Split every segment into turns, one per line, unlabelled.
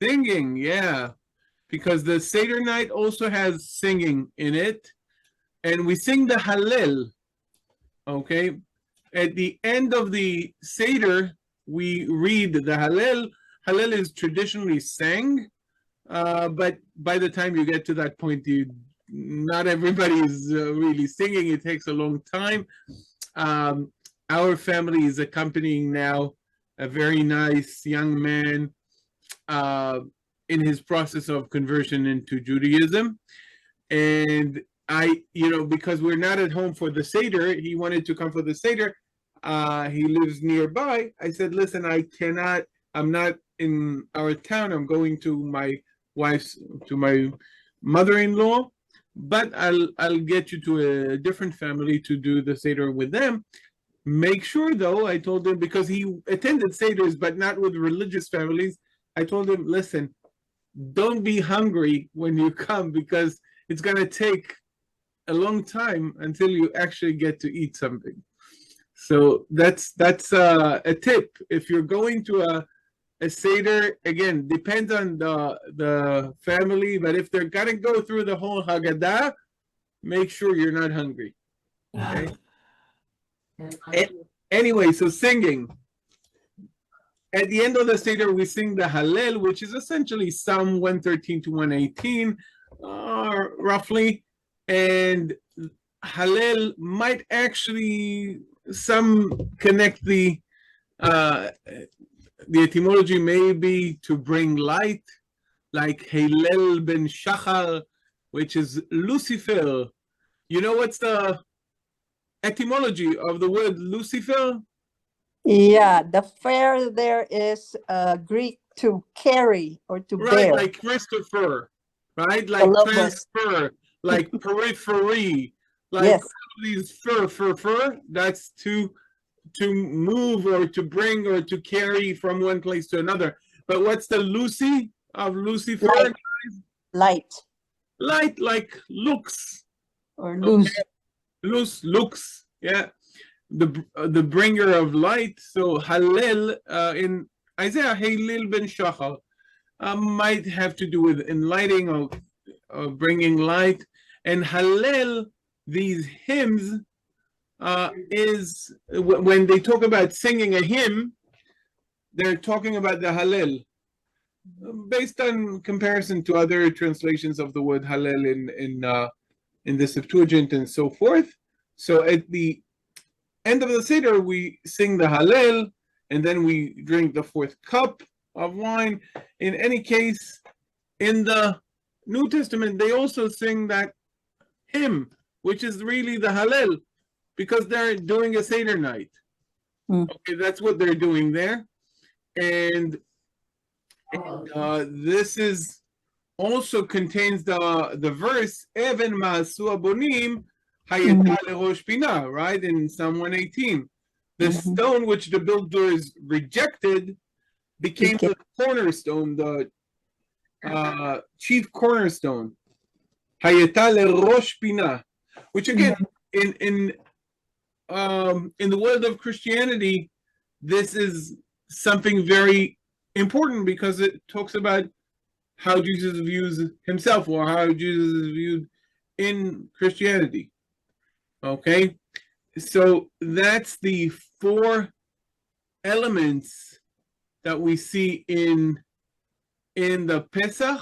Singing, yeah. Because the Seder night also has singing in it. And we sing the Hallel. Okay. At the end of the Seder, we read the Hallel. Hallel is traditionally sang, but by the time you get to that point, not everybody is really singing. It takes a long time. Our family is accompanying now a very nice young man in his process of conversion into Judaism. And because we're not at home for the Seder, he wanted to come for the Seder. He lives nearby. I said, listen, I'm not in our town. I'm going to my mother-in-law, but I'll get you to a different family to do the Seder with them. Make sure, though, I told him, because he attended Seders, but not with religious families. I told him, listen, don't be hungry when you come, because it's going to take a long time until you actually get to eat something. So that's a tip. If you're going to a Seder, again, depends on the family, but if they're going to go through the whole Haggadah, make sure you're not hungry. Okay? Anyway, so singing. At the end of the Seder, we sing the Hallel, which is essentially Psalm 113 to 118, roughly. And Hallel might actually, some connect the etymology may be to bring light, like Hallel ben Shachar, which is Lucifer. You know what's the etymology of the word Lucifer?
Yeah, the fair there is Greek to carry or to bear.
Right, like Christopher, right? Like
Columbus.
transfer, like periphery, like
Yes.
all these fur. That's to move or to bring or to carry from one place to another. But what's the Lucy of Lucifer?
Light.
Light, like looks.
Or loose.
Okay. Looks, yeah. The bringer of light. So Hallel in Isaiah, Hallel ben Shachar, might have to do with enlightening of bringing light. And Hallel, these hymns, is when they talk about singing a hymn, they're talking about the Hallel, based on comparison to other translations of the word Hallel in the Septuagint and so forth. So at the end of the Seder, we sing the Hallel, and then we drink the fourth cup of wine. In any case, in the New Testament, they also sing that hymn, which is really the Hallel, because they're doing a Seder night. Okay, that's what they're doing there. And this is also contains the verse, Even ma'asu abonim hayeta lerosh pina, right, in Psalm 118. The stone which the builders rejected became the cornerstone, the chief cornerstone. Hayeta lerosh pina, which again, in the world of Christianity, this is something very important, because it talks about how Jesus views himself, or how Jesus is viewed in Christianity. Okay, so that's the four elements that we see in the Pesach.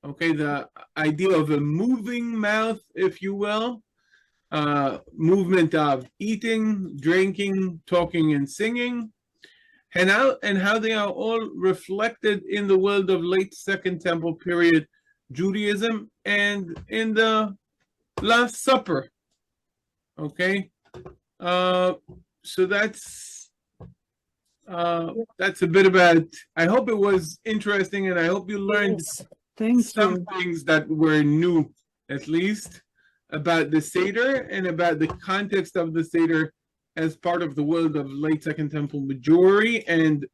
Okay, the idea of a moving mouth, if you will, movement of eating, drinking, talking, and singing, and how they are all reflected in the world of late Second Temple period Judaism and in the Last Supper. Okay, so that's a bit about. I hope it was interesting, and I hope you learned some things that were new, at least, about the Seder and about the context of the Seder as part of the world of late Second Temple Majority and